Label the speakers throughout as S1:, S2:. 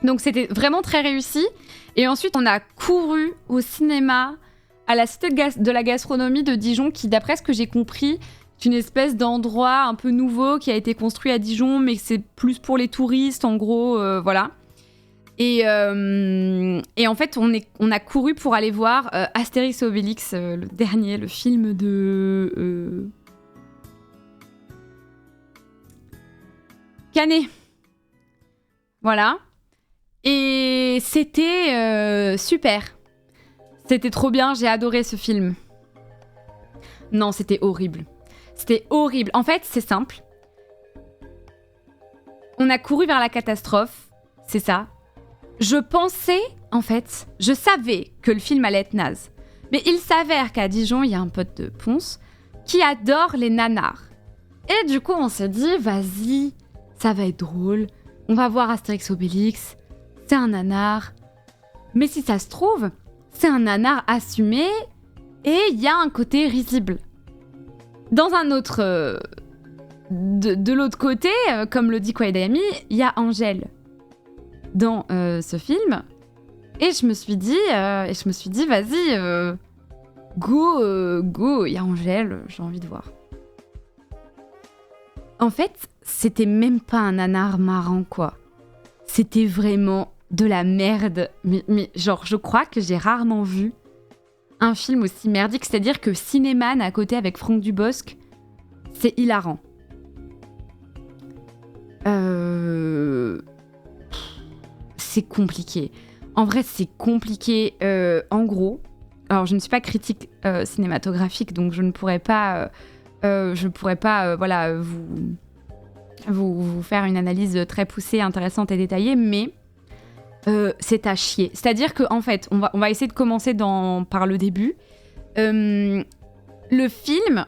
S1: Donc c'était vraiment très réussi. Et ensuite, on a couru au cinéma à la Cité de la gastronomie de Dijon, qui, d'après ce que j'ai compris, est une espèce d'endroit un peu nouveau qui a été construit à Dijon, mais c'est plus pour les touristes, en gros, voilà. Et en fait, on a couru pour aller voir Astérix et Obélix, le dernier, le film de... Canet. Voilà. Et c'était super. C'était trop bien, j'ai adoré ce film. Non, c'était horrible. C'était horrible. En fait, c'est simple. On a couru vers la catastrophe, c'est ça. Je pensais, en fait, je savais que le film allait être naze. Mais il s'avère qu'à Dijon, il y a un pote de Ponce qui adore les nanars. Et du coup, on s'est dit, vas-y, ça va être drôle. On va voir Astérix Obélix. C'est un nanar. Mais si ça se trouve, c'est un nanar assumé et il y a un côté risible. Dans un autre... de l'autre côté, comme le dit Kouaïdami, il y a Angèle dans ce film. Et je me suis dit, vas-y, go, il y a Angèle, j'ai envie de voir. En fait, c'était même pas un nanar marrant, quoi. C'était vraiment de la merde. Mais genre, je crois que j'ai rarement vu un film aussi merdique. C'est-à-dire que Cinéman à côté avec Franck Dubosc, c'est hilarant. C'est compliqué. En vrai, c'est compliqué. En gros, alors je ne suis pas critique cinématographique, donc je ne pourrais pas, voilà, vous faire une analyse très poussée, intéressante et détaillée, mais c'est à chier. C'est-à-dire qu'en fait, on va essayer de commencer par le début. Le film,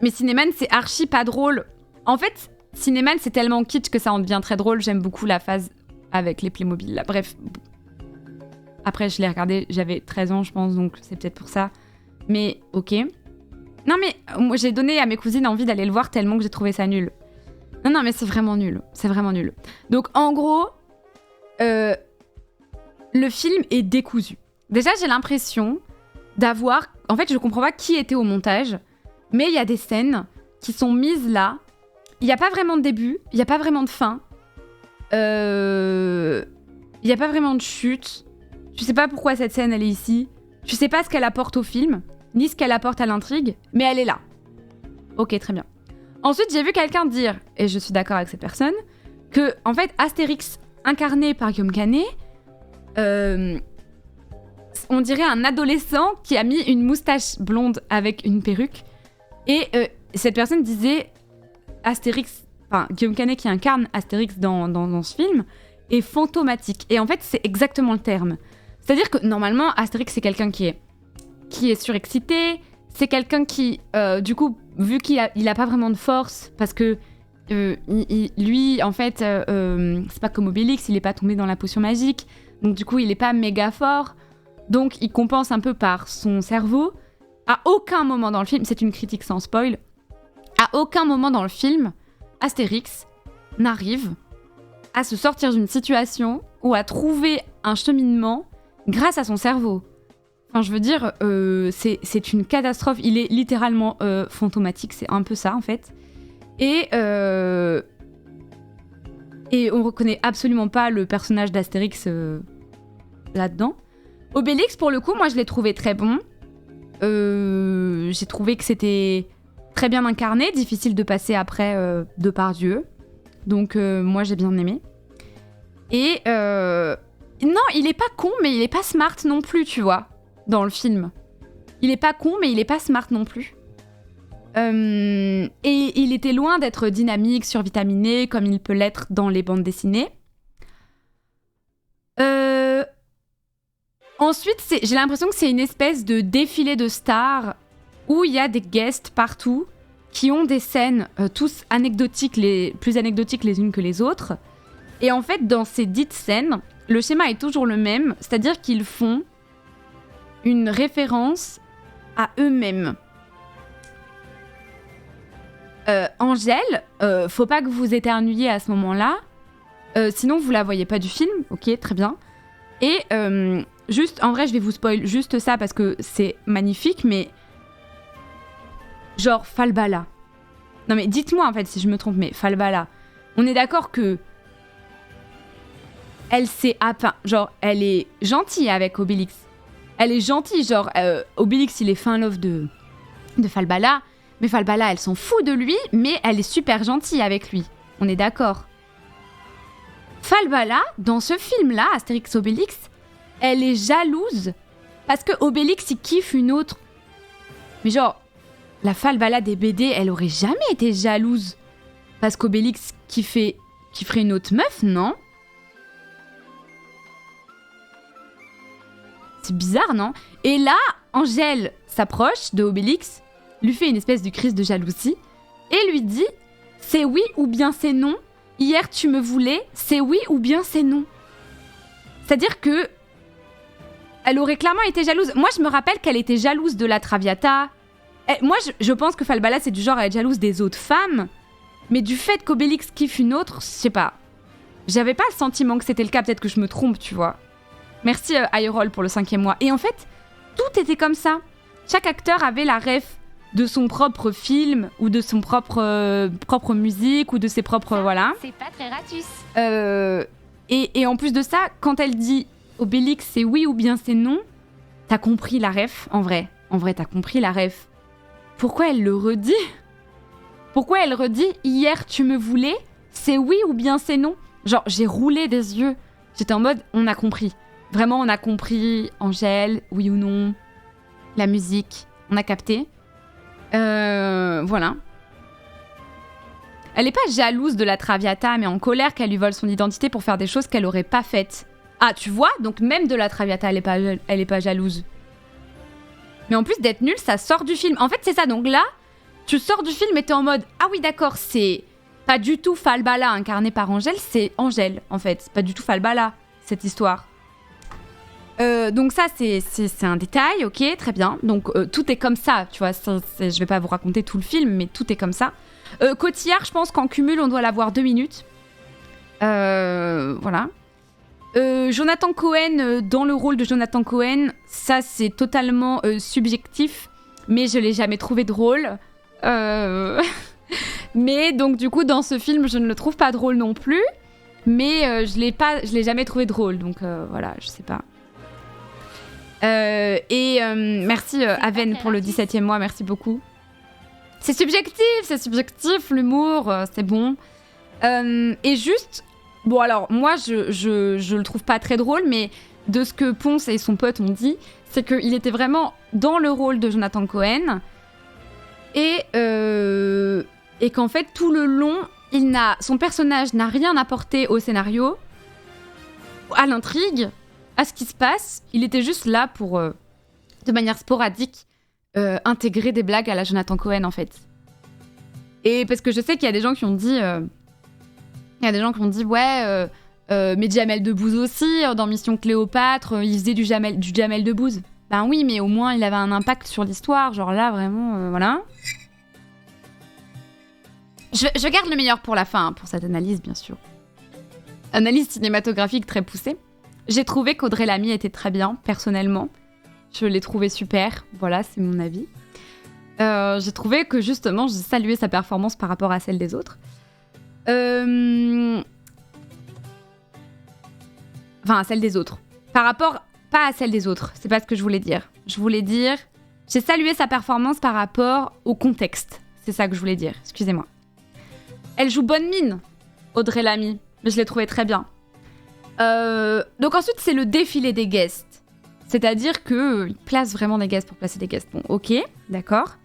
S1: mais Cinéman, c'est archi pas drôle. En fait, Cinéman, c'est tellement kitsch que ça en devient très drôle. J'aime beaucoup la phase avec les Playmobil, là. Bref. Après, je l'ai regardé, j'avais 13 ans, je pense, donc c'est peut-être pour ça. Mais, ok. Non, mais moi, j'ai donné à mes cousines envie d'aller le voir tellement que j'ai trouvé ça nul. Non, mais c'est vraiment nul. C'est vraiment nul. Donc, en gros, le film est décousu. Déjà, j'ai l'impression d'avoir... En fait, je comprends pas qui était au montage, mais il y a des scènes qui sont mises là. Il n'y a pas vraiment de début, il n'y a pas vraiment de fin. Il n'y a pas vraiment de chute. Tu sais pas pourquoi cette scène, elle est ici. Tu sais pas ce qu'elle apporte au film, ni ce qu'elle apporte à l'intrigue, mais elle est là. Ok, très bien. Ensuite, j'ai vu quelqu'un dire, et je suis d'accord avec cette personne, que, en fait, Astérix, incarné par Guillaume Canet, on dirait un adolescent qui a mis une moustache blonde avec une perruque. Et cette personne disait Astérix, enfin Guillaume Canet qui incarne Astérix dans ce film, est fantomatique. Et en fait, c'est exactement le terme. C'est-à-dire que normalement, Astérix, c'est quelqu'un qui est surexcité, c'est quelqu'un qui, du coup, vu qu'il a pas vraiment de force, parce que lui, en fait, c'est pas comme Obélix, il est pas tombé dans la potion magique, donc du coup, il est pas méga fort, donc il compense un peu par son cerveau. À aucun moment dans le film, c'est une critique sans spoil, à aucun moment dans le film, Astérix n'arrive à se sortir d'une situation ou à trouver un cheminement grâce à son cerveau. Enfin, je veux dire, c'est une catastrophe. Il est littéralement fantomatique, c'est un peu ça en fait. Et on reconnaît absolument pas le personnage d'Astérix là-dedans. Obélix, pour le coup, moi je l'ai trouvé très bon. J'ai trouvé que c'était très bien incarné, difficile de passer après Depardieu. Donc moi j'ai bien aimé. Et non, il est pas con, mais il est pas smart non plus, tu vois, dans le film. Il est pas con, mais il est pas smart non plus. Et il était loin d'être dynamique, survitaminé, comme il peut l'être dans les bandes dessinées. Ensuite, j'ai l'impression que c'est une espèce de défilé de stars où il y a des guests partout qui ont des scènes tous anecdotiques, plus anecdotiques les unes que les autres. Et en fait, dans ces dites scènes, le schéma est toujours le même, c'est-à-dire qu'ils font une référence à eux-mêmes. Angèle, faut pas que vous éternuiez à ce moment-là. Sinon, vous la voyez pas du film, ok, très bien. Et juste, en vrai, je vais vous spoil juste ça parce que c'est magnifique, mais genre Falbala. Non mais dites-moi en fait si je me trompe, mais Falbala, on est d'accord que elle s'est genre elle est gentille avec Obélix. Elle est gentille, genre Obélix il est fin love de Falbala, mais Falbala elle s'en fout de lui, mais elle est super gentille avec lui. On est d'accord. Falbala, dans ce film-là, Astérix Obélix, elle est jalouse parce que Obélix il kiffe une autre. Mais genre, la Falbala des BD, elle aurait jamais été jalouse parce qu'Obélix kifferait une autre meuf, non? C'est bizarre, non? Et là, Angèle s'approche de Obélix, lui fait une espèce de crise de jalousie et lui dit « C'est oui ou bien c'est non. Hier tu me voulais, c'est oui ou bien c'est non. » C'est-à-dire que elle aurait clairement été jalouse. Moi, je me rappelle qu'elle était jalouse de la Traviata. Moi, je pense que Falbala, c'est du genre à être jalouse des autres femmes. Mais du fait qu'Obélix kiffe une autre, je sais pas. J'avais pas le sentiment que c'était le cas. Peut-être que je me trompe, tu vois. Merci Ayrol pour le 5e mois. Et en fait, tout était comme ça. Chaque acteur avait la ref de son propre film ou de son propre musique ou de ses propres... voilà.
S2: C'est pas très ratus.
S1: Et en plus de ça, quand elle dit Obélix, c'est oui ou bien c'est non, t'as compris la ref, en vrai. En vrai, t'as compris la ref. Pourquoi elle le redit? Pourquoi elle redit « Hier, tu me voulais, c'est oui ou bien c'est non ?» Genre, j'ai roulé des yeux. J'étais en mode « On a compris. Vraiment, on a compris. Angèle, oui ou non. La musique, on a capté. » Voilà. Elle est pas jalouse de la Traviata, mais en colère qu'elle lui vole son identité pour faire des choses qu'elle aurait pas faites. Ah, tu vois? Donc même de la Traviata, elle est pas jalouse. Mais en plus d'être nulle, ça sort du film. En fait, c'est ça. Donc là, tu sors du film et t'es en mode « Ah oui, d'accord, c'est pas du tout Falbala incarné par Angèle, c'est Angèle, en fait. C'est pas du tout Falbala, cette histoire. » Donc ça, c'est un détail, ok, très bien. Donc tout est comme ça, tu vois. Je vais pas vous raconter tout le film, mais tout est comme ça. Cotillard, je pense qu'en cumul, on doit l'avoir 2 minutes. Voilà. Jonathan Cohen, dans le rôle de Jonathan Cohen, ça c'est totalement subjectif, mais je l'ai jamais trouvé drôle. Mais donc du coup dans ce film je ne le trouve pas drôle non plus, mais je l'ai jamais trouvé drôle, donc voilà, je sais pas. Merci Aven pour le 17e mois, merci beaucoup. C'est subjectif, l'humour, c'est bon. Et juste... Bon alors, moi, je le trouve pas très drôle, mais de ce que Ponce et son pote ont dit, c'est qu'il était vraiment dans le rôle de Jonathan Cohen, et qu'en fait, tout le long, son personnage n'a rien apporté au scénario, à l'intrigue, à ce qui se passe. Il était juste là pour, de manière sporadique, intégrer des blagues à la Jonathan Cohen, en fait. Et parce que je sais qu'il y a des gens qui ont dit... ouais, mais Jamel Debbouze aussi, dans Mission Cléopâtre, il faisait du Jamel Debbouze. Ben oui, mais au moins, il avait un impact sur l'histoire. Genre là, vraiment, voilà. Je garde le meilleur pour la fin, hein, pour cette analyse, bien sûr. Analyse cinématographique très poussée. J'ai trouvé qu'Audrey Lamy était très bien, personnellement. Je l'ai trouvé super. Voilà, c'est mon avis. J'ai trouvé que, justement, j'ai salué sa performance par rapport à celle des autres. Enfin, à celle des autres. Par rapport... Pas à celle des autres, c'est pas ce que je voulais dire. Je voulais dire... J'ai salué sa performance par rapport au contexte. C'est ça que je voulais dire, excusez-moi. Elle joue bonne mine, Audrey Lamy. Mais je l'ai trouvée très bien. Donc ensuite, c'est le défilé des guests. C'est-à-dire qu'ils placent vraiment des guests pour placer des guests. Bon, ok, d'accord.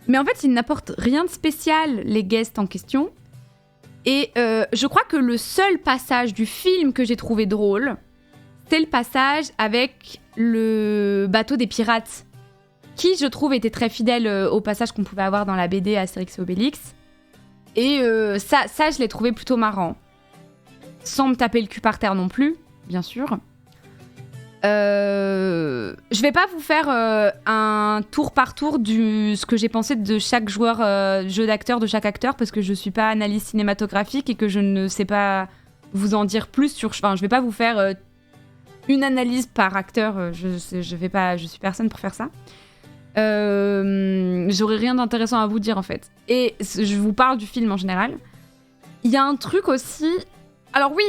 S1: Mais en fait, ils n'apportent rien de spécial, les guests en question. Et je crois que le seul passage du film que j'ai trouvé drôle, c'est le passage avec le bateau des pirates, qui, je trouve, était très fidèle au passage qu'on pouvait avoir dans la BD Astérix et Obélix. Et ça, je l'ai trouvé plutôt marrant. Sans me taper le cul par terre non plus, bien sûr. Je vais pas vous faire un tour par tour de ce que j'ai pensé de chaque joueur, jeu d'acteur de chaque acteur, parce que je suis pas analyste cinématographique et que je ne sais pas vous en dire plus sur... Enfin, je vais pas vous faire une analyse par acteur. Je suis personne pour faire ça. J'aurais rien d'intéressant à vous dire, en fait. Et je vous parle du film en général. Il y a un truc aussi... Alors oui,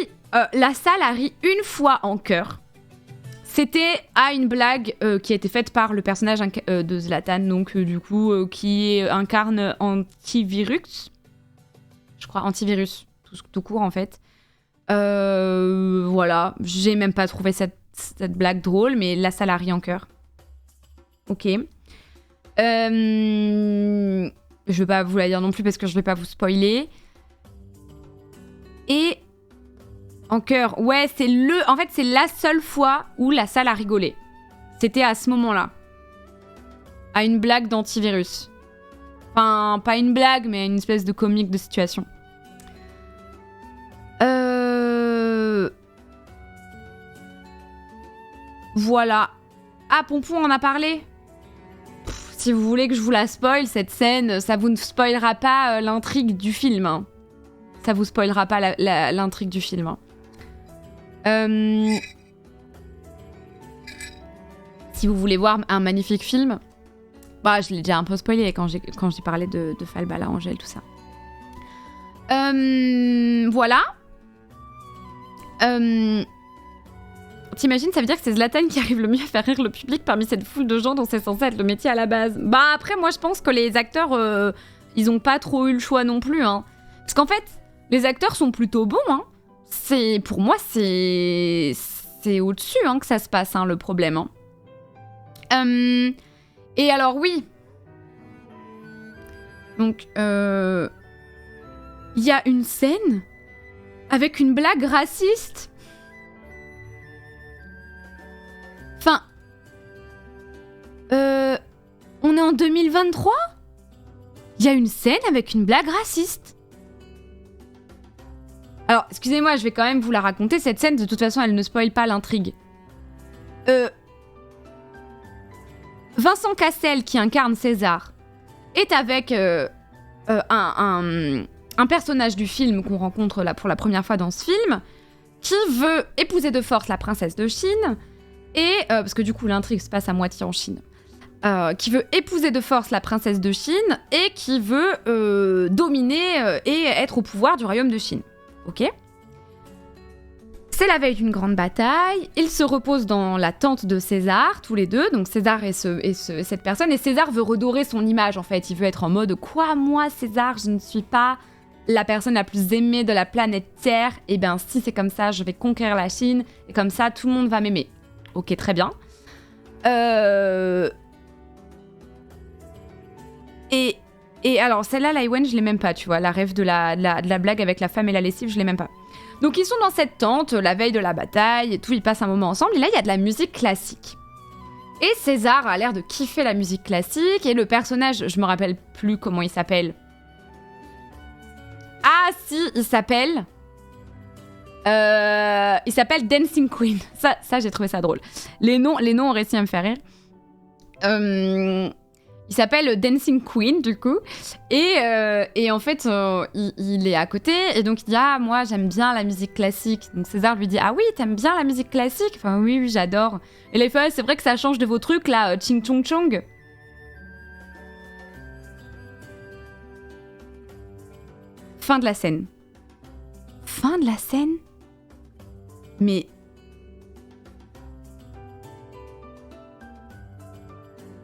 S1: la salle a ri une fois en chœur. C'était à une blague qui a été faite par le personnage de Zlatan, donc du coup, qui incarne Antivirus. Je crois, Antivirus, tout court en fait. Voilà, j'ai même pas trouvé cette blague drôle, mais la salle a ri en chœur. Ok. Je vais pas vous la dire non plus parce que je vais pas vous spoiler. Et... En chœur, ouais, en fait, c'est la seule fois où la salle a rigolé. C'était à ce moment-là. À une blague d'antivirus. Enfin, pas une blague, mais une espèce de comique de situation. Voilà. Ah, Pompon en a parlé. Si vous voulez que je vous la spoil, cette scène, ça vous ne spoilera pas l'intrigue du film. Hein. Ça vous spoilera pas l'intrigue du film. Hein. Si vous voulez voir un magnifique film, bah je l'ai déjà un peu spoilé quand j'ai parlé de Falbala, Angèle, tout ça. Voilà. T'imagines, ça veut dire que c'est Zlatan qui arrive le mieux à faire rire le public parmi cette foule de gens dont c'est censé être le métier à la base. Bah après, moi je pense que les acteurs, ils ont pas trop eu le choix non plus. Hein. Parce qu'en fait, les acteurs sont plutôt bons, hein. Pour moi, c'est au-dessus hein, que ça se passe, hein, le problème. Hein. Et alors, oui. Donc, il y a une scène avec une blague raciste. Enfin, on est en 2023 ? Il y a une scène avec une blague raciste. Alors, excusez-moi, je vais quand même vous la raconter. Cette scène, de toute façon, elle ne spoile pas l'intrigue. Vincent Cassel, qui incarne César, est avec un personnage du film qu'on rencontre là pour la première fois dans ce film, qui veut épouser de force la princesse de Chine, et parce que du coup, l'intrigue se passe à moitié en Chine. Qui veut épouser de force la princesse de Chine, et qui veut dominer et être au pouvoir du royaume de Chine. Ok. C'est la veille d'une grande bataille. Ils se reposent dans la tente de César, tous les deux. Donc César et cette personne. Et César veut redorer son image, en fait. Il veut être en mode « Quoi, moi, César, je ne suis pas la personne la plus aimée de la planète Terre. Eh bien, si c'est comme ça, je vais conquérir la Chine. Et comme ça, tout le monde va m'aimer. » Ok, très bien. Et alors, celle-là, la Ewen, je l'ai même pas, tu vois. La rêve de la blague avec la femme et la lessive, je l'ai même pas. Donc, ils sont dans cette tente, la veille de la bataille, et tout, ils passent un moment ensemble. Et là, il y a de la musique classique. Et César a l'air de kiffer la musique classique. Et le personnage, je me rappelle plus comment il s'appelle. Ah, si, il s'appelle Dancing Queen. Ça, j'ai trouvé ça drôle. Les noms ont réussi à me faire rire. Il s'appelle Dancing Queen, du coup. Et en fait, il est à côté. Et donc, il dit « Ah, moi, j'aime bien la musique classique. » Donc, César lui dit « Ah oui, t'aimes bien la musique classique ?» Enfin, oui, j'adore. Et là, il fait « C'est vrai que ça change de vos trucs, là, Ching Chong Chong. » Fin de la scène. Fin de la scène ? Mais...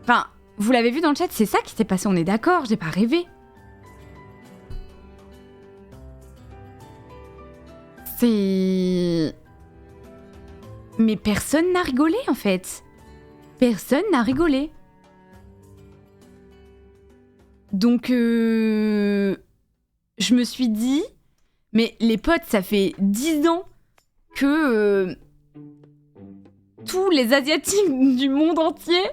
S1: Enfin... Vous l'avez vu dans le chat, c'est ça qui s'est passé, on est d'accord, j'ai pas rêvé. C'est... Mais personne n'a rigolé, en fait. Personne n'a rigolé. Donc, je me suis dit... Mais les potes, ça fait 10 ans que... tous les Asiatiques du monde entier...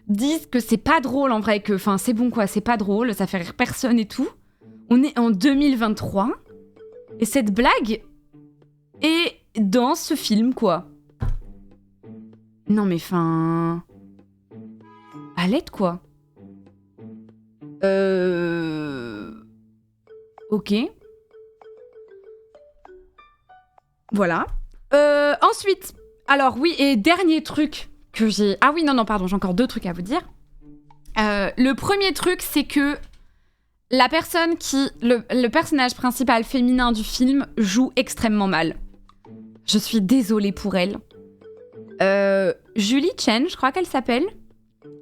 S1: disent que c'est pas drôle en vrai, que enfin c'est bon quoi, c'est pas drôle, ça fait rire personne et tout. On est en 2023 et cette blague est dans ce film quoi. Non mais enfin... à l'aide quoi. Ok. Voilà. Ensuite, alors oui, et dernier truc que j'ai... Ah oui, non, pardon, j'ai encore 2 trucs à vous dire. Le premier truc, c'est que la personne qui... Le personnage principal féminin du film joue extrêmement mal. Je suis désolée pour elle. Julie Chen, je crois qu'elle s'appelle.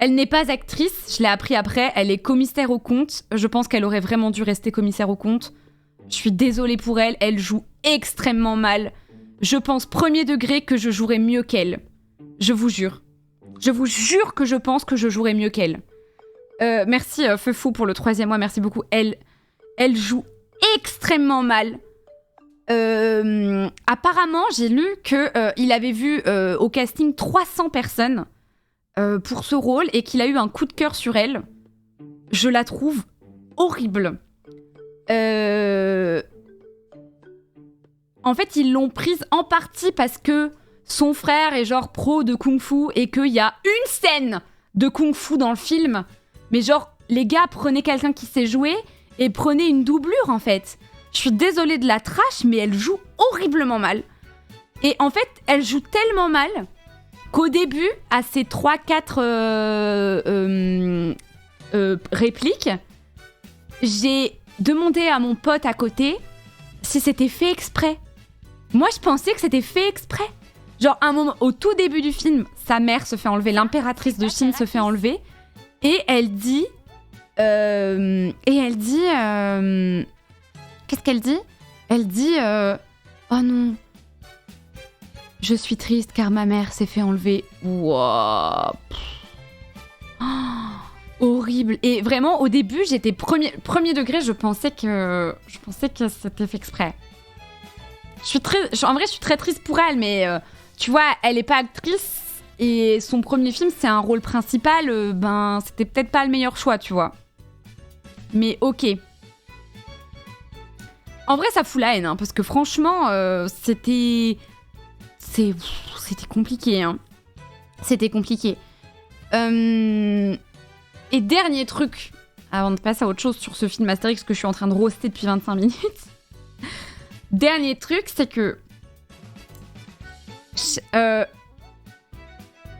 S1: Elle n'est pas actrice, je l'ai appris après, elle est commissaire aux comptes. Je pense qu'elle aurait vraiment dû rester commissaire aux comptes. Je suis désolée pour elle, elle joue extrêmement mal. Je pense premier degré que je jouerais mieux qu'elle. Je vous jure. Je vous jure que je pense que je jouerais mieux qu'elle. Merci Feu Fou pour le 3e mois, merci beaucoup. Elle joue extrêmement mal. Apparemment, j'ai lu qu'il avait vu au casting 300 personnes pour ce rôle et qu'il a eu un coup de cœur sur elle. Je la trouve horrible. En fait, ils l'ont prise en partie parce que son frère est genre pro de kung-fu et qu'il y a une scène de kung-fu dans le film. Mais genre, les gars, prenez quelqu'un qui sait jouer et prenez une doublure, en fait. Je suis désolée de la trash, mais elle joue horriblement mal. Et en fait, elle joue tellement mal qu'au début, à ses 3-4 répliques, j'ai demandé à mon pote à côté si c'était fait exprès. Moi, je pensais que c'était fait exprès. Genre, un moment, au tout début du film, sa mère se fait enlever, l'impératrice de Chine se fait enlever, et elle dit... qu'est-ce qu'elle dit ? Elle dit oh non, je suis triste car ma mère s'est fait enlever. Wow. Horrible. Et vraiment, au début, j'étais premier degré, je pensais que c'était fait exprès. En vrai, je suis très triste pour elle, mais tu vois, elle est pas actrice et son premier film, c'est un rôle principal. C'était peut-être pas le meilleur choix, tu vois. Mais ok. En vrai, ça fout la haine, hein, parce que franchement, c'était compliqué. Hein. C'était compliqué. Et dernier truc, avant de passer à autre chose sur ce film Astérix que je suis en train de roaster depuis 25 minutes. Dernier truc, c'est que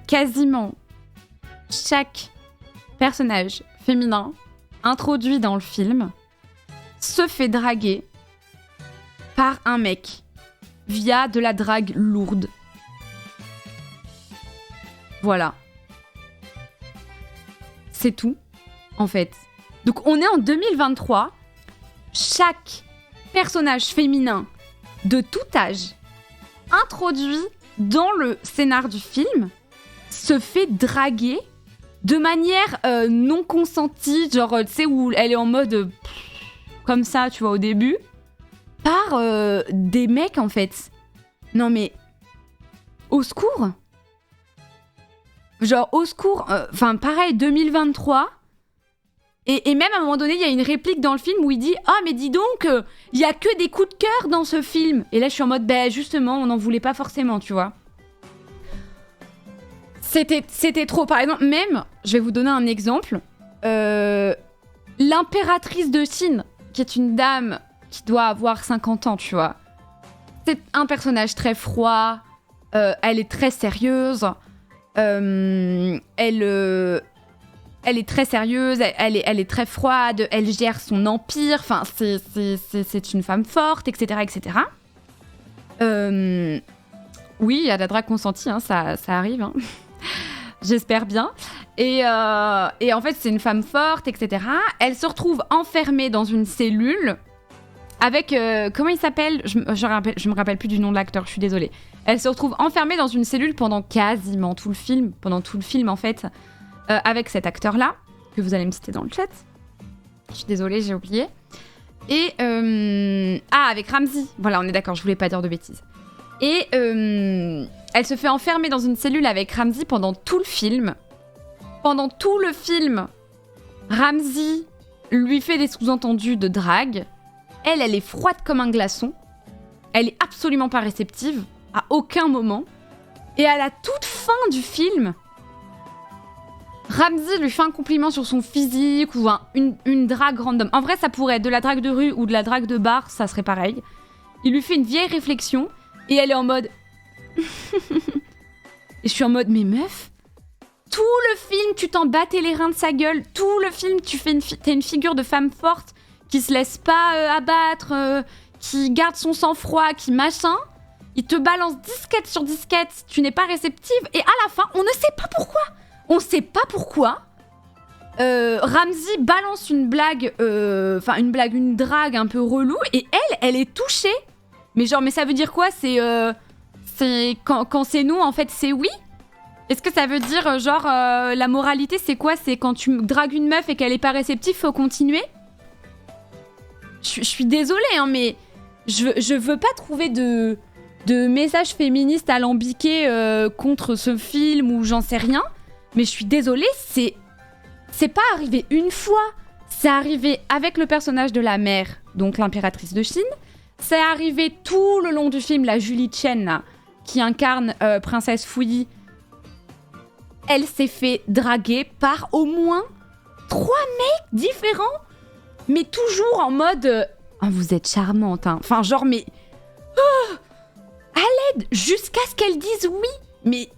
S1: quasiment chaque personnage féminin introduit dans le film se fait draguer par un mec via de la drague lourde. Voilà. C'est tout, en fait. Donc on est en 2023. Chaque personnage féminin de tout âge introduit dans le scénar du film se fait draguer de manière non consentie, genre tu sais où elle est en mode comme ça, tu vois, au début, par des mecs en fait. Non mais au secours. Genre au secours, enfin pareil 2023. Et même à un moment donné, il y a une réplique dans le film où il dit « Ah, mais dis donc, il y a que des coups de cœur dans ce film !» Et là, je suis en mode « Ben justement, on n'en voulait pas forcément, tu vois. » C'était trop. Par exemple, même, je vais vous donner un exemple. L'impératrice de Chine, qui est une dame qui doit avoir 50 ans, tu vois. C'est un personnage très froid. Elle est très sérieuse. Elle est très sérieuse, elle est très froide, elle gère son empire, enfin, c'est une femme forte, etc., etc. Oui, il y a de la drague consentie, hein, ça arrive, hein. J'espère bien. Et en fait, c'est une femme forte, etc. Elle se retrouve enfermée dans une cellule avec... comment il s'appelle ? Je me rappelle plus du nom de l'acteur, je suis désolée. Elle se retrouve enfermée dans une cellule pendant quasiment tout le film, en fait, avec cet acteur-là, que vous allez me citer dans le chat. Je suis désolée, j'ai oublié. Et... avec Ramsey. Voilà, on est d'accord, je voulais pas dire de bêtises. Et elle se fait enfermer dans une cellule avec Ramsey pendant tout le film. Pendant tout le film, Ramsey lui fait des sous-entendus de drague. Elle est froide comme un glaçon. Elle est absolument pas réceptive, à aucun moment. Et à la toute fin du film... Ramsey lui fait un compliment sur son physique ou une drague random. En vrai, ça pourrait être de la drague de rue ou de la drague de bar, ça serait pareil. Il lui fait une vieille réflexion Et elle est en mode... Et je suis en mode, mais meuf, tout le film, tu t'en battais les reins de sa gueule. Tout le film, t'es une figure de femme forte qui se laisse pas abattre, qui garde son sang-froid, qui machin. Il te balance disquette sur disquette, tu n'es pas réceptive. Et à la fin, on ne sait pas pourquoi. On sait pas pourquoi. Ramsey balance une blague, une drague un peu relou. Et elle est touchée. Mais genre, mais ça veut dire quoi? C'est quand c'est nous, en fait, c'est oui? Est-ce que ça veut dire, genre, la moralité, c'est quoi? C'est quand tu dragues une meuf et qu'elle est pas réceptive, faut continuer? Je suis désolée, hein, mais je veux pas trouver de message féministe alambiqué contre ce film ou j'en sais rien. Mais je suis désolée, c'est pas arrivé une fois. C'est arrivé avec le personnage de la mère, donc l'impératrice de Chine. C'est arrivé tout le long du film, la Julie Chen, là, qui incarne Princesse Fouilly. Elle s'est fait draguer par au moins 3 mecs différents, mais toujours en mode oh, vous êtes charmante, hein. Enfin, genre, mais à l'aide, jusqu'à ce qu'elle dise oui. Mais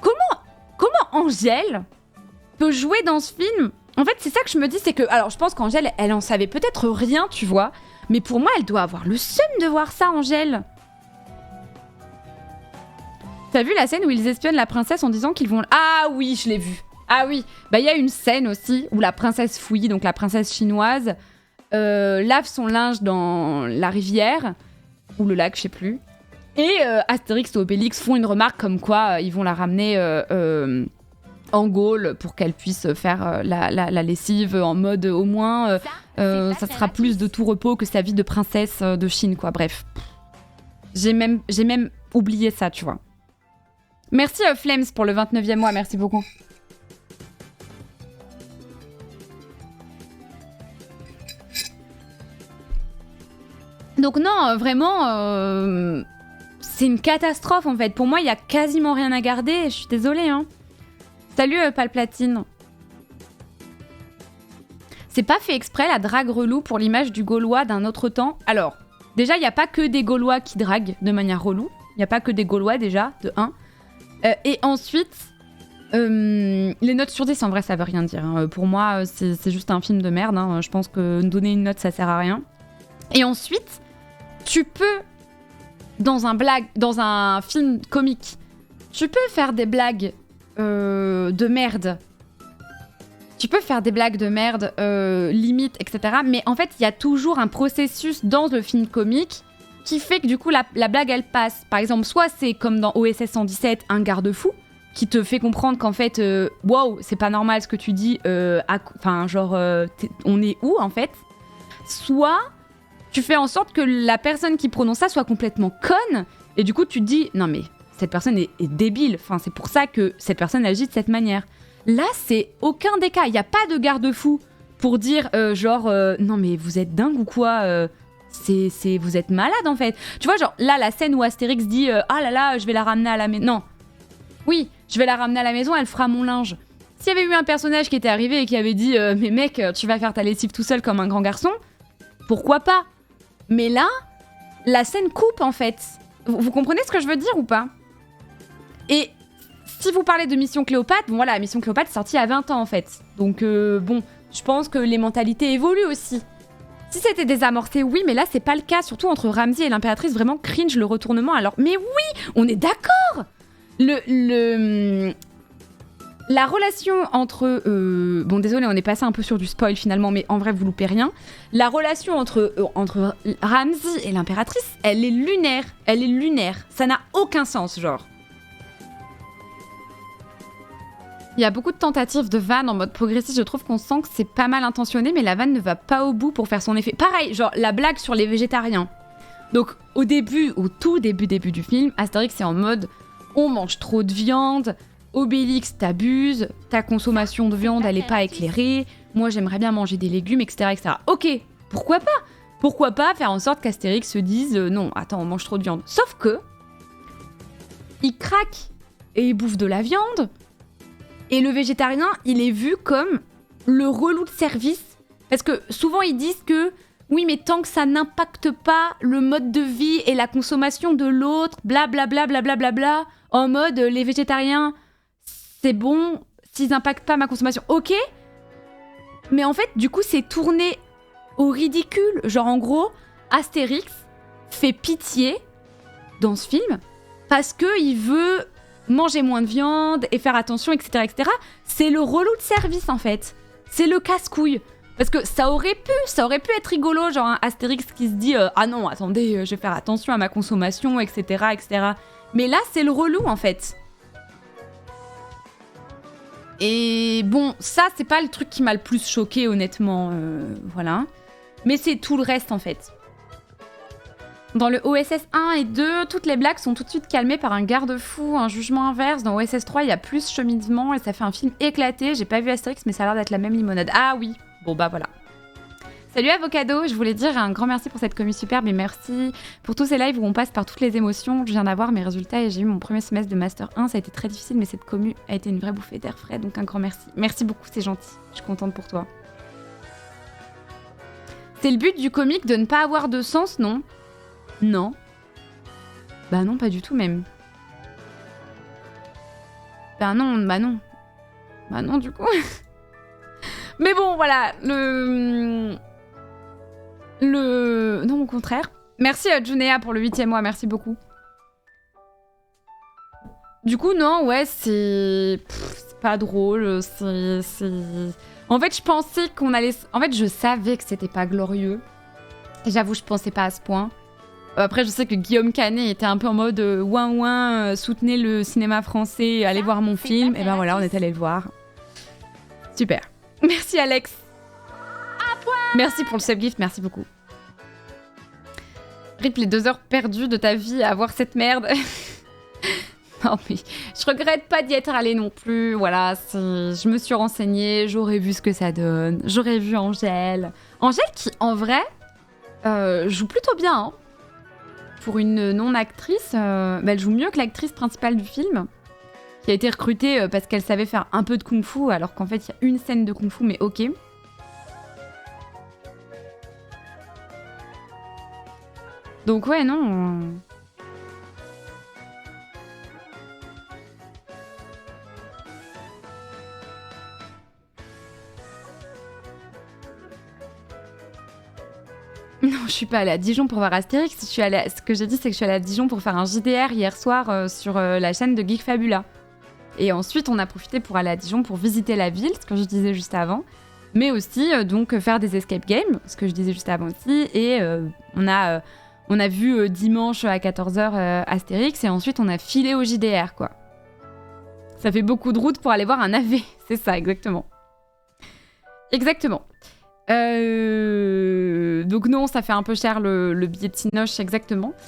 S1: comment Angèle peut jouer dans ce film? En fait, c'est ça que je me dis, c'est que... Alors, je pense qu'Angèle, elle en savait peut-être rien, tu vois. Mais pour moi, elle doit avoir le seum de voir ça, Angèle. T'as vu la scène où ils espionnent la princesse en disant qu'ils vont... Ah oui, je l'ai vu. Ah oui. Bah, il y a une scène aussi où la princesse Fouilly, donc la princesse chinoise, lave son linge dans la rivière, ou le lac, je sais plus. Et Astérix et Obélix font une remarque comme quoi ils vont la ramener en Gaule pour qu'elle puisse faire la lessive en mode au moins ça sera plus de tout repos que sa vie de princesse de Chine, quoi. Bref. J'ai même oublié ça, tu vois. Merci Flames pour le 29e mois, merci beaucoup. Donc non, vraiment, c'est une catastrophe en fait. Pour moi, il y a quasiment rien à garder. Je suis désolée, hein. Salut Palplatine. C'est pas fait exprès la drague relou pour l'image du Gaulois d'un autre temps. Alors, déjà, il n'y a pas que des Gaulois qui draguent de manière relou. Il n'y a pas que des Gaulois déjà, de 1. Et ensuite, les notes sur 10, en vrai, ça veut rien dire. Hein. Pour moi, c'est juste un film de merde. Hein. Je pense que donner une note, ça sert à rien. Et ensuite, tu peux, dans un film comique, tu peux faire des blagues de merde. Tu peux faire des blagues de merde, limite, etc. Mais en fait, il y a toujours un processus dans le film comique qui fait que du coup, la blague, elle passe. Par exemple, soit c'est comme dans OSS 117, un garde-fou, qui te fait comprendre qu'en fait, wow, c'est pas normal ce que tu dis, on est où, en fait? Soit tu fais en sorte que la personne qui prononce ça soit complètement conne, et du coup, tu te dis, non mais, cette personne est débile, enfin, c'est pour ça que cette personne agit de cette manière. Là, c'est aucun des cas, il n'y a pas de garde-fou pour dire, non mais vous êtes dingue ou quoi vous êtes malade en fait. Tu vois, genre là, la scène où Astérix dit ah là là, je vais la ramener à la maison. Non. Oui, je vais la ramener à la maison, elle fera mon linge. S'il y avait eu un personnage qui était arrivé et qui avait dit mais mec, tu vas faire ta lessive tout seul comme un grand garçon, pourquoi pas? Mais là, la scène coupe en fait. Vous comprenez ce que je veux dire ou pas? Et si vous parlez de Mission Cléopâtre, bon voilà, Mission Cléopâtre est sortie à 20 ans en fait. Donc bon, je pense que les mentalités évoluent aussi. Si c'était désamorcé, oui, mais là, c'est pas le cas. Surtout entre Ramsey et l'impératrice, vraiment cringe le retournement. Alors, mais oui, on est d'accord. La relation entre... bon, désolé, on est passé un peu sur du spoil finalement, mais en vrai, vous loupez rien. La relation entre Ramsey et l'impératrice, elle est lunaire. Elle est lunaire. Ça n'a aucun sens, genre. Il y a beaucoup de tentatives de vannes en mode progressiste. Je trouve qu'on sent que c'est pas mal intentionné, mais la vanne ne va pas au bout pour faire son effet. Pareil, genre la blague sur les végétariens. Donc au tout début du film, Astérix est en mode on mange trop de viande, Obélix t'abuses, ta consommation de viande elle est pas éclairée, moi j'aimerais bien manger des légumes, etc. etc. Ok, pourquoi pas? Pourquoi pas faire en sorte qu'Astérix se dise non, attends, on mange trop de viande. Sauf que il craque et il bouffe de la viande. Et le végétarien, il est vu comme le relou de service. Parce que souvent, ils disent que Oui, mais tant que ça n'impacte pas le mode de vie et la consommation de l'autre, blablabla, blablabla, en mode les végétariens, c'est bon, s'ils n'impactent pas ma consommation, ok. Mais en fait, du coup, c'est tourné au ridicule. Genre, en gros, Astérix fait pitié dans ce film parce qu'il veut manger moins de viande et faire attention, etc., etc. C'est le relou de service, en fait. C'est le casse-couille. Parce que ça aurait pu être rigolo, genre un Astérix qui se dit ah non, attendez, je vais faire attention à ma consommation, etc., etc. Mais là, c'est le relou, en fait. Et bon, ça, c'est pas le truc qui m'a le plus choqué, honnêtement. Voilà. Mais c'est tout le reste, en fait. Dans le OSS 1 et 2, toutes les blagues sont tout de suite calmées par un garde-fou, un jugement inverse. Dans OSS 3, il y a plus cheminement et ça fait un film éclaté. J'ai pas vu Astérix, mais ça a l'air d'être la même limonade. Ah oui. Bon, bah voilà. Salut Avocado, je voulais dire un grand merci pour cette commu superbe et merci pour tous ces lives où on passe par toutes les émotions. Je viens d'avoir mes résultats et j'ai eu mon premier semestre de Master 1. Ça a été très difficile, mais cette commu a été une vraie bouffée d'air frais, donc un grand merci. Merci beaucoup, c'est gentil. Je suis contente pour toi. C'est le but du comique de ne pas avoir de sens, non? Non. Bah non, pas du tout même. Bah non, bah non. Bah non, du coup. Mais bon, voilà, non, au contraire. Merci à Junea pour le 8e mois, merci beaucoup. Du coup, non, ouais, c'est pas drôle, c'est... En fait, je pensais qu'on allait... En fait, je savais que c'était pas glorieux. J'avoue, je pensais pas à ce point. Après, je sais que Guillaume Canet était un peu en mode ouin ouin, soutenez le cinéma français, allez voir mon film. Et ben voilà, on est allé le voir. Super. Merci Alex. Merci pour le subgift, merci beaucoup. Rip les 2 heures perdues de ta vie à voir cette merde. Non mais je regrette pas d'y être allée non plus. Voilà, je me suis renseignée, j'aurais vu ce que ça donne. J'aurais vu Angèle. Angèle qui, en vrai, joue plutôt bien. Hein. Pour une non-actrice, elle joue mieux que l'actrice principale du film. Qui a été recrutée parce qu'elle savait faire un peu de kung-fu, alors qu'en fait, il y a une scène de kung-fu, mais ok. Donc ouais, non... Non, je suis pas allée à Dijon pour voir Astérix. Ce que j'ai dit, c'est que je suis allée à Dijon pour faire un JDR hier soir sur la chaîne de Geek Fabula. Et ensuite, on a profité pour aller à Dijon pour visiter la ville, ce que je disais juste avant. Mais aussi, donc, faire des escape games, ce que je disais juste avant aussi. Et on a vu dimanche à 14h Astérix et ensuite, on a filé au JDR, quoi. Ça fait beaucoup de route pour aller voir un AV. C'est ça, exactement. Exactement. Donc non, ça fait un peu cher le billet de Cinoche, exactement.